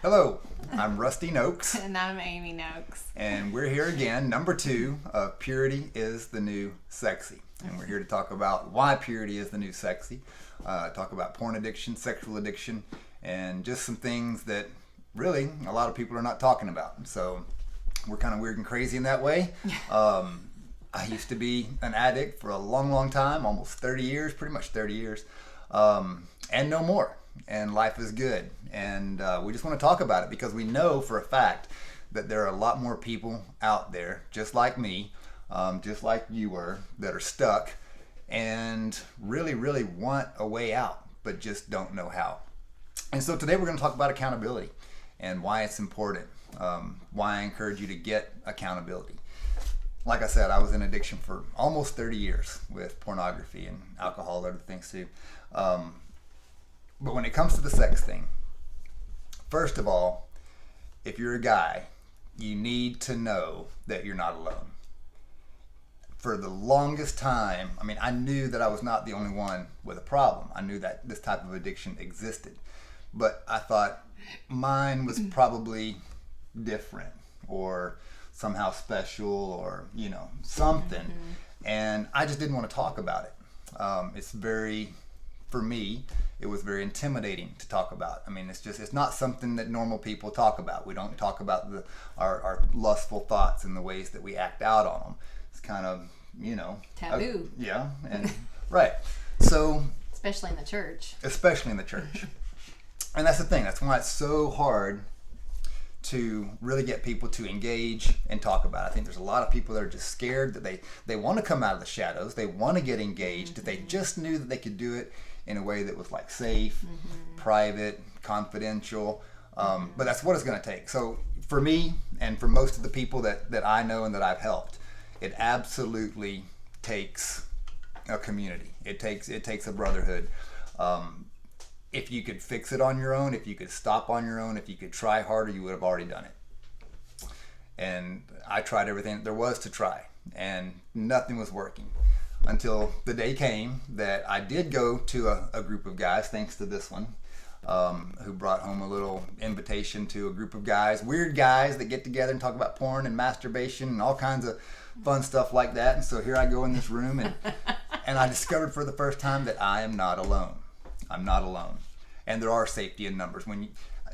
Hello, I'm Rusty Noakes, And I'm Amy Noakes. and we're here again, number 2 of Purity is the New Sexy. And we're here to talk about why purity is the new sexy, talk about porn addiction, sexual addiction, and just some things that really a lot of people are not talking about. So we're kind of weird and crazy in that way. I used to be an addict for a long, long time, almost 30 years, pretty much 30 years, and no more. And life is good. And we just want to talk about it because we know for a fact that there are a lot more people out there, just like me, just like you were, that are stuck and really, really want a way out, but just don't know how. And so today we're going to talk about accountability and why it's important, why I encourage you to get accountability. Like I said, I was in addiction for almost 30 years with pornography and alcohol, other things too. But when it comes to the sex thing, first of all, if you're a guy, you need to know that you're not alone. For the longest time, I knew that I was not the only one with a problem. I knew that this type of addiction existed. But I thought mine was probably different or somehow special or, something. And I just didn't want to talk about it. For me, it was very intimidating to talk about. It's not something that normal people talk about. We don't talk about our lustful thoughts and the ways that we act out on them. It's kind of, Taboo. Yeah, and right. So, Especially in the church. And that's the thing. That's why it's so hard to really get people to engage and talk about it. I think there's a lot of people that are just scared that they want to come out of the shadows. They want to get engaged. If they just knew that they could do it in a way that was like safe, private, confidential. But that's what it's going to take. So for me and for most of the people that I know and that I've helped, it absolutely takes a community. It takes a brotherhood. If you could fix it on your own, if you could stop on your own, if you could try harder, you would have already done it. And I tried everything there was to try, and nothing was working until the day came that I did go to a group of guys, thanks to this one, who brought home a little invitation to a group of guys, weird guys that get together and talk about porn and masturbation and all kinds of fun stuff like that. And so here I go in this room, and I discovered for the first time that I am not alone. I'm not alone. And there are safety in numbers.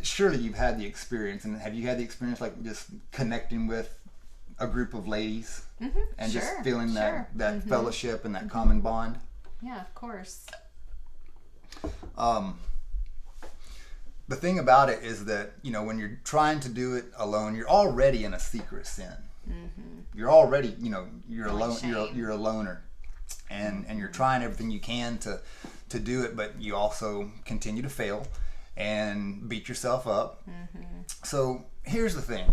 Surely you've had the experience, and have you had the experience like just connecting with a group of ladies and just feeling that fellowship and that common bond? Yeah, of course. The thing about it is that, when you're trying to do it alone, you're already in a secret sin. You're already, you're alone. You're a loner, and you're trying everything you can to do it, but you also continue to fail and beat yourself up. So here's the thing.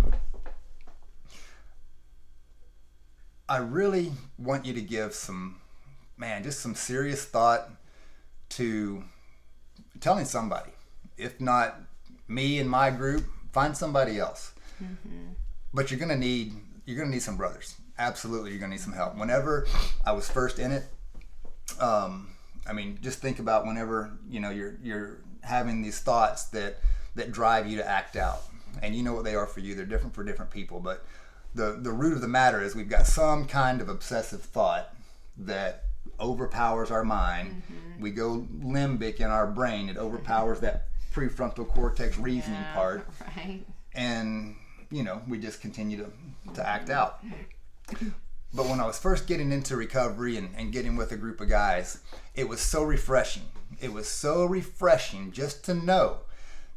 I really want you to give some serious thought to telling somebody. If not me and my group, find somebody else. But you're gonna need some brothers. Absolutely, you're gonna need some help. Whenever I was first in it, just think about whenever you're having these thoughts that drive you to act out, and you know what they are for you. They're different for different people, but the root of the matter is we've got some kind of obsessive thought that overpowers our mind. We go limbic in our brain. It overpowers that prefrontal cortex reasoning part, right? And we just continue to act out. But when I was first getting into recovery and getting with a group of guys, it was so refreshing. It was so refreshing just to know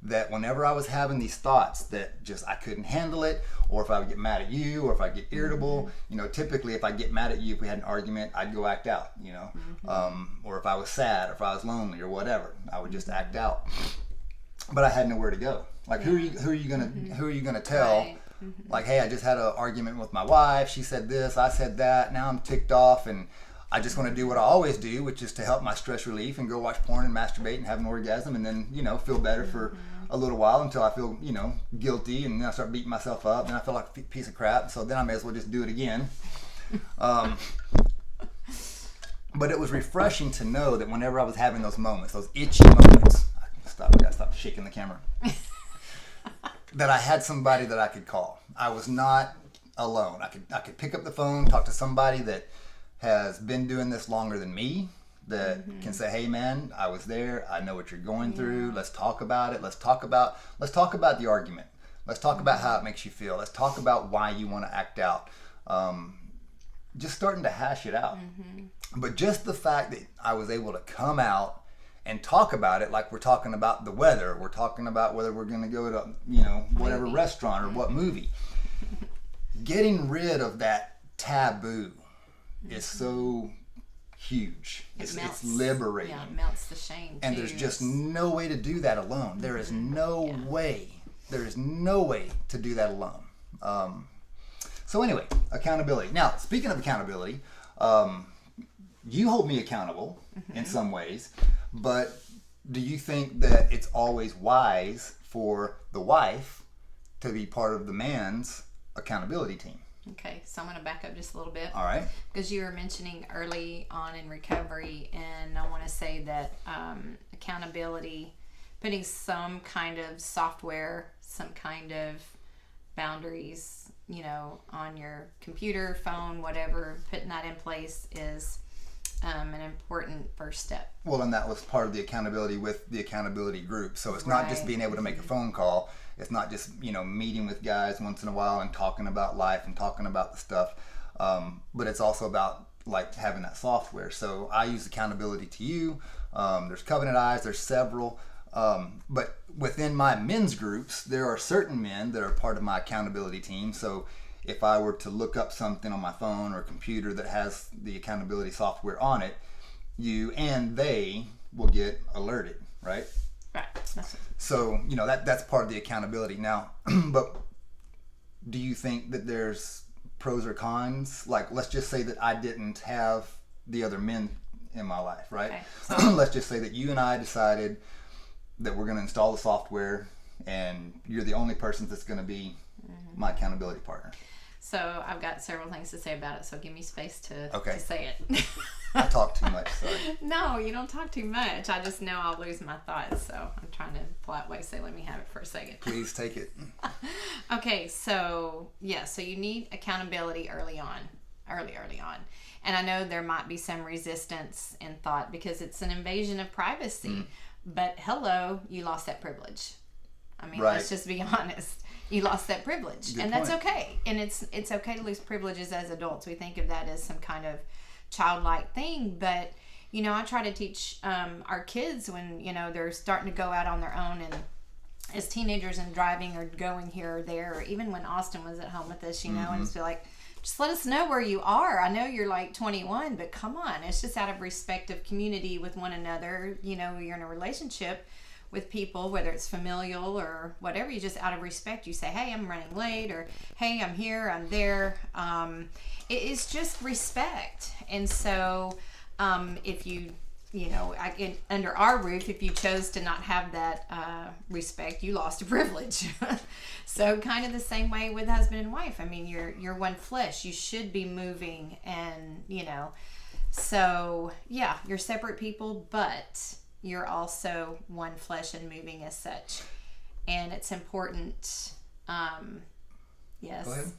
that whenever I was having these thoughts that just I couldn't handle it, or if I would get mad at you, or if I get irritable, typically if I get mad at you, if we had an argument, I'd go act out, or if I was sad, or if I was lonely, or whatever, I would just act out. But I had nowhere to go. Like, who are you gonna tell? Right. Like, hey, I just had an argument with my wife. She said this, I said that. Now I'm ticked off, and I just want to do what I always do, which is to help my stress relief and go watch porn and masturbate and have an orgasm, and then feel better for a little while until I feel guilty, and then I start beating myself up, and I feel like a piece of crap. So then I may as well just do it again. But it was refreshing to know that whenever I was having those moments, those itchy moments, I gotta stop shaking the camera. that I had somebody that I could call. I was not alone. I could pick up the phone, talk to somebody that has been doing this longer than me, that can say, hey man, I was there, I know what you're going through, let's talk about it, let's talk about the argument, let's talk about how it makes you feel, let's talk about why you want to act out. Just starting to hash it out. But just the fact that I was able to come out and talk about it, like we're talking about the weather, we're talking about whether we're going to go to, whatever restaurant or what movie. Getting rid of that taboo is so huge. It's liberating. Yeah, it melts the shame. And too. there's just no way to do that alone. There is no way. There is no way to do that alone. So anyway, accountability. Now, speaking of accountability, you hold me accountable in some ways, but do you think that it's always wise for the wife to be part of the man's accountability team? Okay, so I'm going to back up just a little bit. All right. Because you were mentioning early on in recovery, and I want to say that accountability, putting some kind of software, some kind of boundaries, on your computer, phone, whatever, putting that in place is an important first step. Well, and that was part of the accountability with the accountability group. So it's not just being able to make a phone call. It's not just, meeting with guys once in a while and talking about life and talking about the stuff. But it's also about like having that software. So I use accountability to you. There's Covenant Eyes. There's several. But within my men's groups, there are certain men that are part of my accountability team. So if I were to look up something on my phone or computer that has the accountability software on it, you and they will get alerted, right? Right. So, that's part of the accountability. Now, but do you think that there's pros or cons? Like, let's just say that I didn't have the other men in my life, right? Okay. Let's just say that you and I decided that we're going to install the software and you're the only person that's going to be my accountability partner. So I've got several things to say about it, so give me space to say it. I talk too much, sorry. No, you don't talk too much. I just know I'll lose my thoughts, so I'm trying to polite way say let me have it for a second. Please take it. Okay, so so you need accountability early on. And I know there might be some resistance in thought because it's an invasion of privacy. But hello, you lost that privilege. I mean, let's just be honest. You lost that privilege. Good and point. That's okay. And it's okay to lose privileges as adults. We think of that as some kind of childlike thing. But, I try to teach our kids when, they're starting to go out on their own and as teenagers and driving or going here or there, or even when Austin was at home with us, and just be like, just let us know where you are. I know you're like 21, but come on. It's just out of respect of community with one another. You're in a relationship with people, whether it's familial or whatever. You just out of respect, you say, hey, I'm running late, or hey, I'm here, I'm there. It is just respect. And so if you, under our roof, if you chose to not have that respect, you lost a privilege. So kind of the same way with husband and wife. I mean, you're one flesh. You should be moving and, so yeah, you're separate people, but you're also one flesh and moving as such. And it's important. Yes. Go ahead.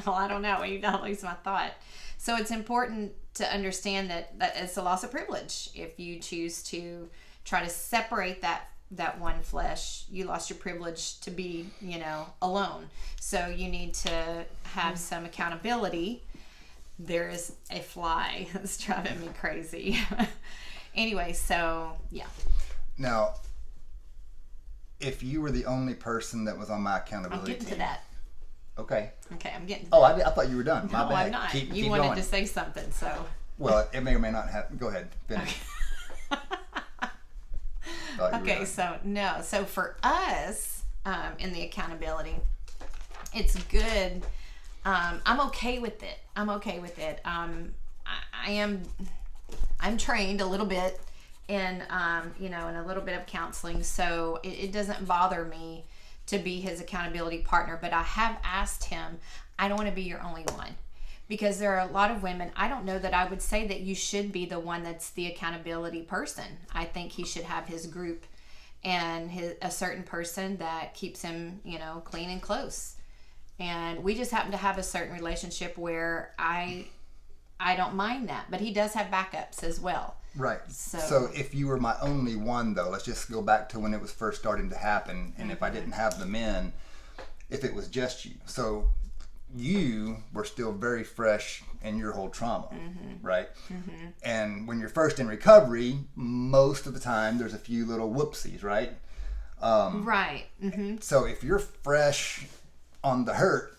Well, I don't know. I'll lose my thought. So it's important to understand that it's a loss of privilege. If you choose to try to separate that one flesh, you lost your privilege to be, alone. So you need to have some accountability. There is a fly that's driving me crazy. Anyway, so yeah. Now, if you were the only person that was on my accountability I'm getting team, to that. Okay, I'm getting to that. that. I thought you were done. No, My bad. I'm not. Keep You wanted going. to say something, so. Well, it may or may not have. Go ahead. Finish. Okay, so for us, in the accountability, it's good. I'm okay with it. I'm trained a little bit in, in a little bit of counseling, so it doesn't bother me to be his accountability partner, but I have asked him, I don't want to be your only one. Because there are a lot of women, I don't know that I would say that you should be the one that's the accountability person. I think he should have his group and a certain person that keeps him, clean and close. And we just happen to have a certain relationship where I don't mind that, but he does have backups as well. Right. So if you were my only one, though, let's just go back to when it was first starting to happen, and if I didn't have the men, if it was just you. So you were still very fresh in your whole trauma, right? And when you're first in recovery, most of the time there's a few little whoopsies, right? Right. So if you're fresh on the hurt,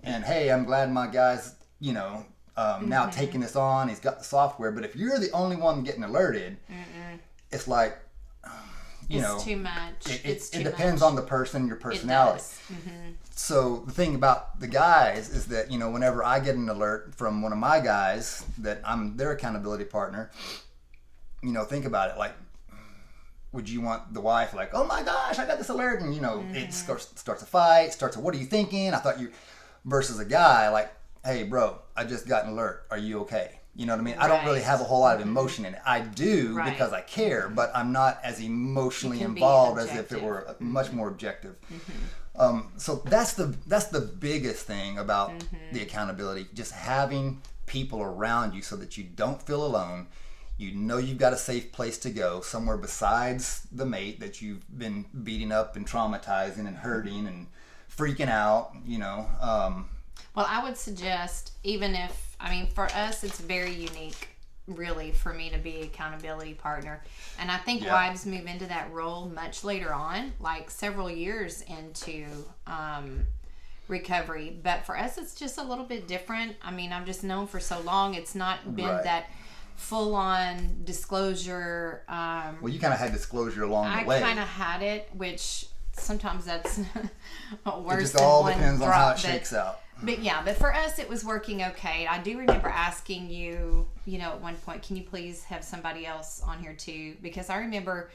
and hey, I'm glad my guy's, now taking this on, he's got the software, but if you're the only one getting alerted, it's like, it's too much. It depends on the person, your personality. So the thing about the guys is that, whenever I get an alert from one of my guys that I'm their accountability partner, think about it. Like, would you want the wife like, oh my gosh, I got this alert, and it starts a fight, starts a what are you thinking? I thought you, versus a guy like, hey bro, I just got an alert. Are you okay? You know what I mean? I don't really have a whole lot of emotion in it. I do because I care, but I'm not as emotionally involved as if it were much more objective. So that's the biggest thing about the accountability, just having people around you so that you don't feel alone. You've got a safe place to go, somewhere besides the mate that you've been beating up and traumatizing and hurting and freaking out, Well, I would suggest, for us, it's very unique, really, for me to be accountability partner. And I think wives move into that role much later on, like several years into recovery. But for us, it's just a little bit different. I've just known for so long, it's not been that full-on disclosure. Well, you kind of had disclosure along the way. I kind of had it, which sometimes that's worse. It just all depends on how it shakes out. But for us, it was working okay. I do remember asking you, at one point, can you please have somebody else on here too? Because I remember,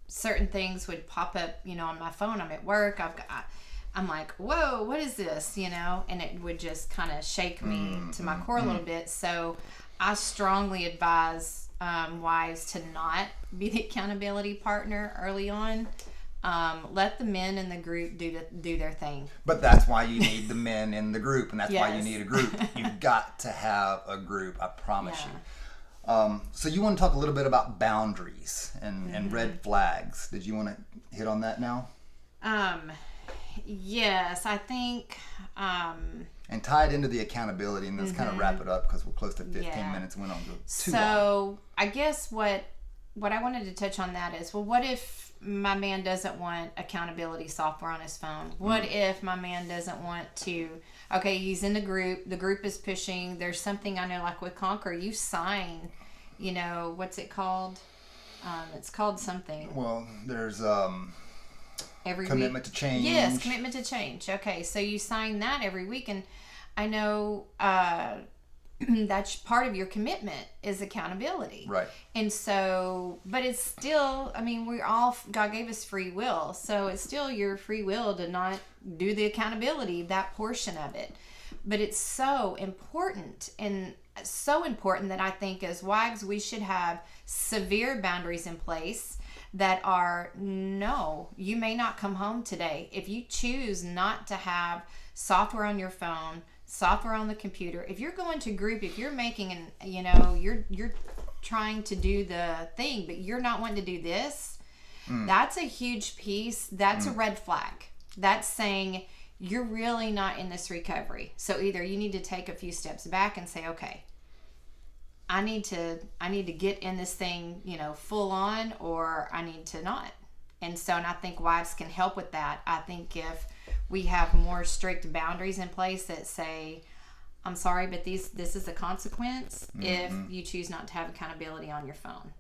certain things would pop up, on my phone. I'm at work. I'm like, whoa, what is this? And it would just kind of shake me to my core a little bit. So I strongly advise wives to not be the accountability partner early on. Let the men in the group do their thing. But that's why you need the men in the group, and that's why you need a group. You've got to have a group, I promise you. So you want to talk a little bit about boundaries and red flags. Did you want to hit on that now? Yes, I think... and tie it into the accountability, and let's kind of wrap it up because we're close to 15 minutes and we don't go too long. So I guess what I wanted to touch on that is, well, what if my man doesn't want accountability software on his phone? What if my man doesn't want to, okay, he's in the group is pushing, there's something I know, like with Conquer, you sign, what's it called? It's called something. Well, there's every commitment week. To change. Yes, commitment to change. Okay, so you sign that every week, and I know that's part of your commitment is accountability. Right. And so, but it's still, God gave us free will. So it's still your free will to not do the accountability, that portion of it. But it's so important, and so important that I think as wives, we should have severe boundaries in place that are, no, you may not come home today. If you choose not to have software on your phone, software on the computer, if you're going to group, if you're making you're trying to do the thing, but you're not wanting to do this, that's a huge piece. That's a red flag. That's saying you're really not in this recovery. So either you need to take a few steps back and say, okay, I need to get in this thing, full on, or I need to not. And I think wives can help with that. I think if we have more strict boundaries in place that say, I'm sorry, but this is a consequence if you choose not to have accountability on your phone.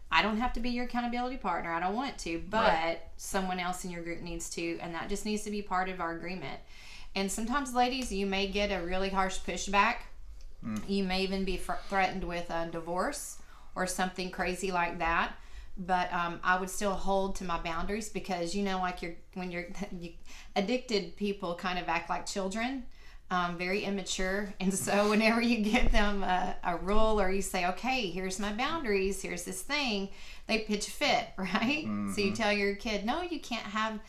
I don't have to be your accountability partner. I don't want to, but someone else in your group needs to, and that just needs to be part of our agreement. And sometimes, ladies, you may get a really harsh pushback. You may even be threatened with a divorce or something crazy like that. But I would still hold to my boundaries because, like when you're addicted, people kind of act like children. very immature. And so whenever you give them a rule, or you say, okay, here's my boundaries, here's this thing, they pitch a fit, right? Mm-hmm. So you tell your kid, no, you can't have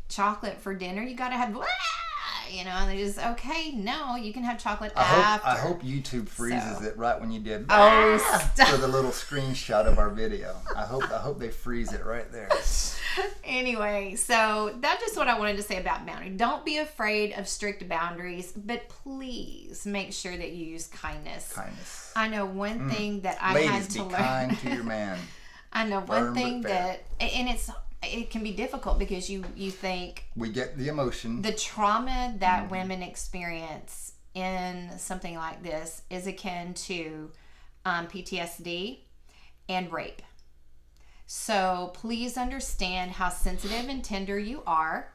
chocolate for dinner. You got to have, and they just, okay, no, you can have chocolate after. I hope YouTube freezes it right when you did for the little screenshot of our video. I hope they freeze it right there. Anyway, so that's just what I wanted to say about boundaries. Don't be afraid of strict boundaries, but please make sure that you use kindness. Kindness. I know one thing that I Ladies, had to learn. be kind to your man. I know one thing that, and it can be difficult because you think we get the emotion. The trauma that women experience in something like this is akin to PTSD and rape. So please understand how sensitive and tender you are,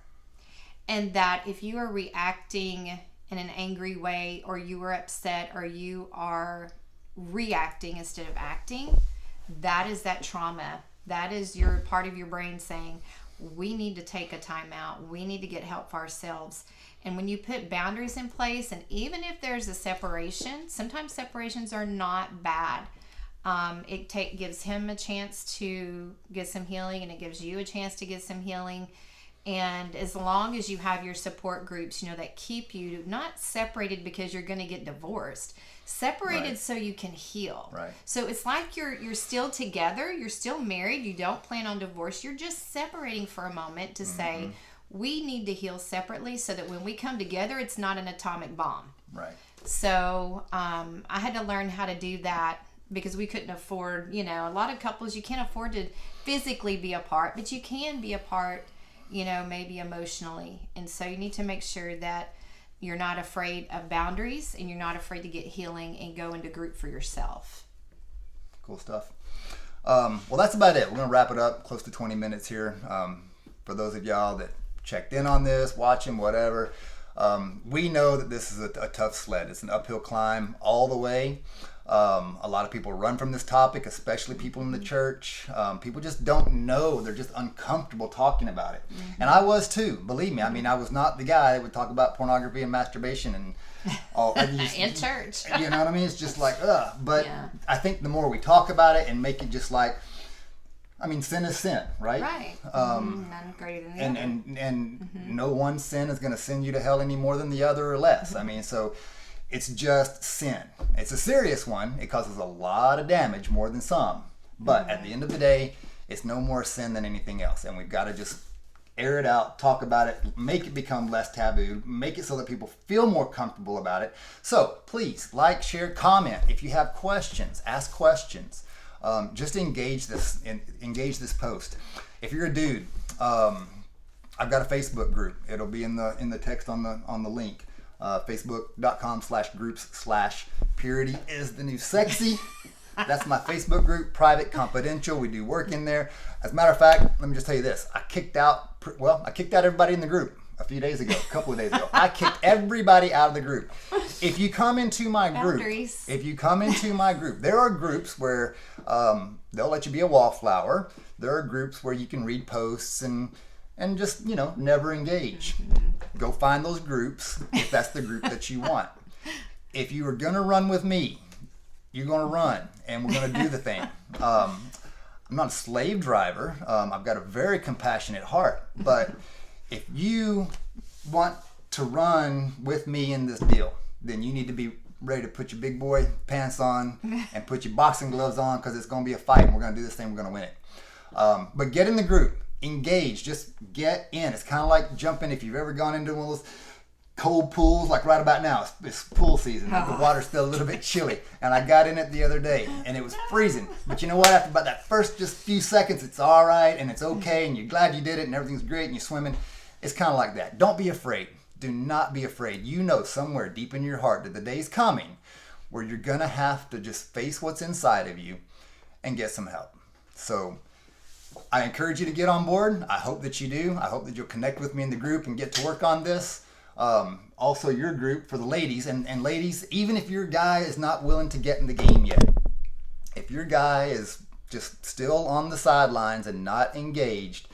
and that if you are reacting in an angry way, or you are upset, or you are reacting instead of acting, that is that trauma. That is your part of your brain saying, we need to take a time out. We need to get help for ourselves. And when you put boundaries in place, and even if there's a separation, sometimes separations are not bad. It gives him a chance to get some healing, and it gives you a chance to get some healing. And as long as you have your support groups, that keep you not separated because you're going to get divorced, separated so you can heal. Right. So it's like you're still together, you're still married, you don't plan on divorce, you're just separating for a moment to say, we need to heal separately so that when we come together, it's not an atomic bomb. Right. So I had to learn how to do that, because we couldn't afford, a lot of couples, you can't afford to physically be apart, but you can be apart, maybe emotionally. And so you need to make sure that you're not afraid of boundaries, and you're not afraid to get healing and go into group for yourself. Cool stuff. Well, that's about it. We're going to wrap it up, close to 20 minutes here. For those of y'all that checked in on this, watching, whatever, we know that this is a tough sled. It's an uphill climb all the way. A lot of people run from this topic, especially people in the church. People just don't know. They're just uncomfortable talking about it. And I was too, believe me. I mean, I was not the guy that would talk about pornography and masturbation and all. In church. You know what I mean? It's just like, ugh. But I think the more we talk about it and make it just like, sin is sin, right? Right. None greater than the other. And no one sin is going to send you to hell any more than the other or less. So it's just sin. It's a serious one. It causes a lot of damage, more than some. But at the end of the day, it's no more sin than anything else. And we've got to just air it out, talk about it, make it become less taboo, make it so that people feel more comfortable about it. So please like, share, comment. If you have questions, ask questions. Just engage this post. If you're a dude, I've got a Facebook group. It'll be in the text on the link. Facebook.com/groups/purity is the new sexy. That's my Facebook group, private, confidential. We do work in there. As a matter of fact, let me just tell you this. I kicked out everybody in the group a few days ago, a couple of days ago. I kicked everybody out of the group. If you come into my group, there are groups where they'll let you be a wallflower. There are groups where you can read posts and just, never engage. Go find those groups if that's the group that you want. If you are going to run with me, you're going to run, and we're going to do the thing. I'm not a slave driver. I've got a very compassionate heart. But if you want to run with me in this deal, then you need to be ready to put your big boy pants on and put your boxing gloves on, because it's going to be a fight, and we're going to do this thing. We're going to win it. But get in the group. Engage. Just get in. It's kind of like jumping. If you've ever gone into one of those cold pools, like right about now, it's pool season. The water's still a little bit chilly, and I got in it the other day, and it was freezing. But you know what? After about that first just few seconds, it's all right, and it's okay, and you're glad you did it, and everything's great, and you're swimming. It's kind of like that. Don't be afraid. Do not be afraid. You know somewhere deep in your heart that the day's coming where you're gonna have to just face what's inside of you and get some help. So I encourage you to get on board. I hope that you do. I hope that you'll connect with me in the group and get to work on this. Also, your group for the ladies. And ladies, even if your guy is not willing to get in the game yet, if your guy is just still on the sidelines and not engaged,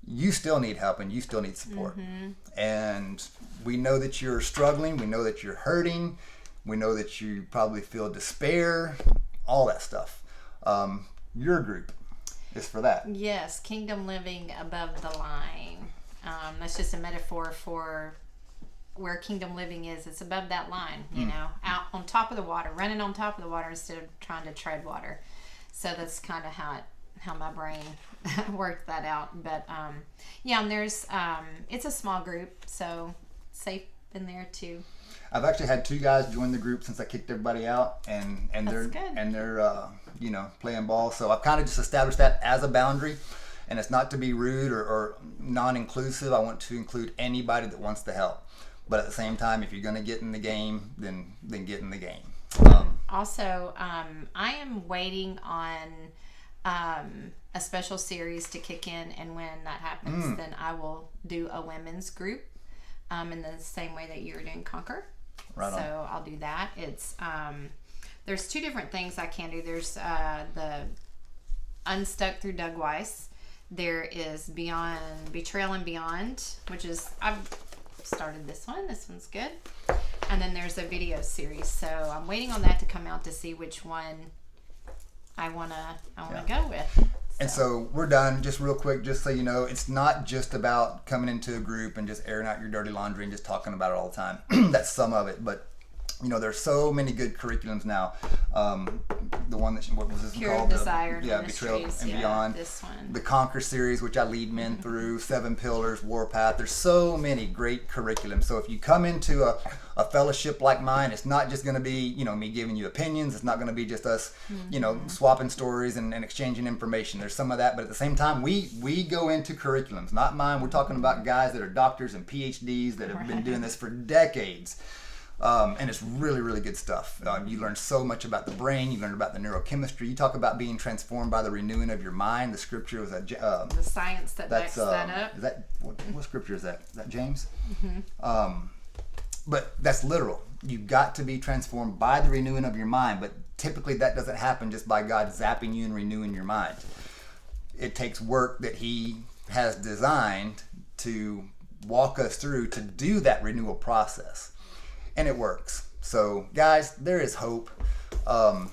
you still need help and you still need support. And we know that you're struggling. We know that you're hurting. We know that you probably feel despair, all that stuff. Your group is for that. Yes, kingdom living above the line. That's just a metaphor for where kingdom living is. It's above that line, you know, out on top of the water, running on top of the water instead of trying to tread water. So that's kind of how my brain worked that out. But yeah, and there's it's a small group, so safe in there too. I've actually had 2 guys join the group since I kicked everybody out, and they're good. you know, playing ball. So I've kind of just established that as a boundary, and it's not to be rude or non-inclusive. I want to include anybody that wants to help, but at the same time, if you're going to get in the game, then get in the game. Also, I am waiting on a special series to kick in, and when that happens, then I will do a women's group in the same way that you're doing Conquer. Right on. So I'll do that. It's there's 2 different things I can do. There's the Unstuck through Doug Weiss. There is Beyond Betrayal and Beyond, which is I've started this one. This one's good. And then there's a video series. So I'm waiting on that to come out to see which one I wanna go with. And so we're done. Just real quick, just so you know, it's not just about coming into a group and just airing out your dirty laundry and just talking about it all the time. That's some of it, but you know, there's so many good curriculums now. The one that what was this Pure called? Desire Betrayal Ministries, and yeah, Beyond. this one. The Conquer series, which I lead men through, 7 Pillars, Warpath. There's so many great curriculums. So if you come into a fellowship like mine, it's not just going to be, you know, me giving you opinions. It's not going to be just us, you know, swapping stories and exchanging information. There's some of that, but at the same time, we go into curriculums. Not mine. We're talking about guys that are doctors and PhDs that have been doing this for decades. And it's really, really good stuff. You learn so much about the brain. You learn about the neurochemistry. You talk about being transformed by the renewing of your mind. The scripture was The science that backs that up. Is that what scripture is that? Is that James? But that's literal. You got to be transformed by the renewing of your mind. But typically that doesn't happen just by God zapping you and renewing your mind. It takes work that He has designed to walk us through to do that renewal process. And it works. So, guys, there is hope. My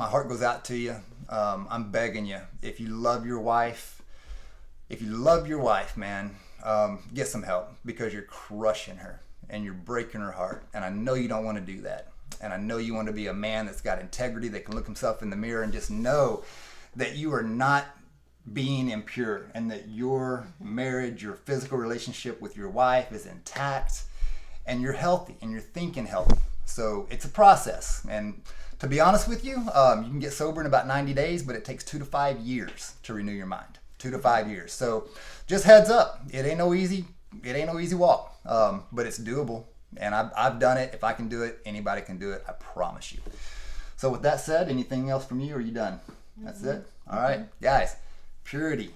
heart goes out to you. I'm begging you. If you love your wife, man, get some help, because you're crushing her and you're breaking her heart. And I know you don't want to do that. And I know you want to be a man that's got integrity, that can look himself in the mirror and just know that you are not being impure, and that your marriage, your physical relationship with your wife is intact. And you're healthy, and you're thinking healthy. So it's a process. And to be honest with you, you can get sober in about 90 days, but it takes 2 to 5 years to renew your mind. 2 to 5 years. So just heads up, it ain't no easy walk, but it's doable. And I've done it. If I can do it, anybody can do it. I promise you. So with that said, anything else from you, or are you done? That's it? All right. Guys, purity.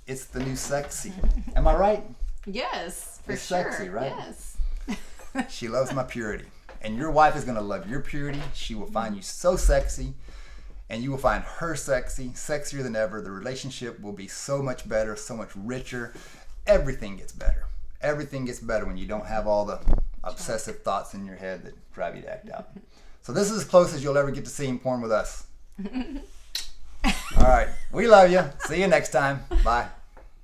It's the new sexy. Am I right? Yes, for it's sure. Sexy, right? Yes. She loves my purity. And your wife is going to love your purity. She will find you so sexy. And you will find her sexy, sexier than ever. The relationship will be so much better, so much richer. Everything gets better. Everything gets better when you don't have all the obsessive thoughts in your head that drive you to act out. So this is as close as you'll ever get to seeing porn with us. All right. We love you. See you next time. Bye.